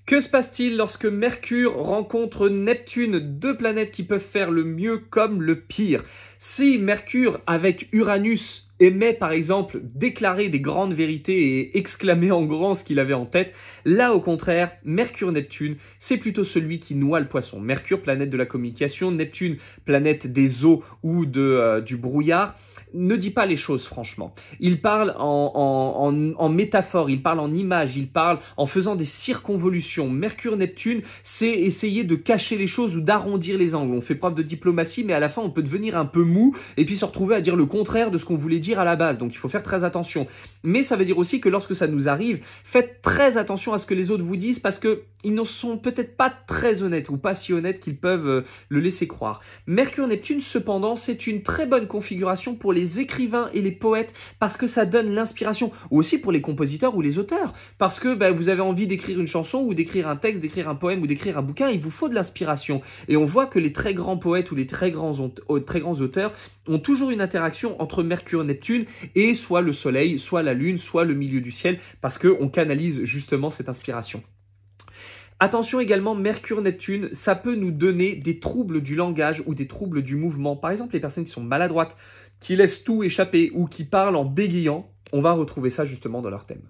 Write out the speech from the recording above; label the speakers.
Speaker 1: Que se passe-t-il lorsque Mercure rencontre Neptune, deux planètes qui peuvent faire le mieux comme le pire? Si Mercure avec Uranus aimait par exemple déclarer des grandes vérités et exclamer en grand ce qu'il avait en tête, là au contraire, Mercure-Neptune, c'est plutôt celui qui noie le poisson. Mercure, planète de la communication, Neptune, planète des eaux ou du brouillard, ne dit pas les choses franchement. Il parle en métaphore, il parle en images, il parle en faisant des circonvolutions. Mercure-Neptune, c'est essayer de cacher les choses ou d'arrondir les angles. On fait preuve de diplomatie, mais à la fin, on peut devenir un peu mou et puis se retrouver à dire le contraire de ce qu'on voulait dire à la base. Donc, il faut faire très attention. Mais ça veut dire aussi que lorsque ça nous arrive, faites très attention à ce que les autres vous disent parce qu'ils ne sont peut-être pas très honnêtes ou pas si honnêtes qu'ils peuvent le laisser croire. Mercure-Neptune, cependant, c'est une très bonne configuration pour les écrivains et les poètes parce que ça donne l'inspiration, ou aussi pour les compositeurs ou les auteurs, parce que vous avez envie d'écrire une chanson ou d'écrire un texte, d'écrire un poème ou d'écrire un bouquin, il vous faut de l'inspiration. Et on voit que les très grands poètes ou les très grands auteurs ont toujours une interaction entre Mercure et Neptune et soit le soleil, soit la lune, soit le milieu du ciel, parce qu'on canalise justement cette inspiration. Attention également, Mercure-Neptune, ça peut nous donner des troubles du langage ou des troubles du mouvement. Par exemple, les personnes qui sont maladroites, qui laissent tout échapper ou qui parlent en bégayant, on va retrouver ça justement dans leur thème.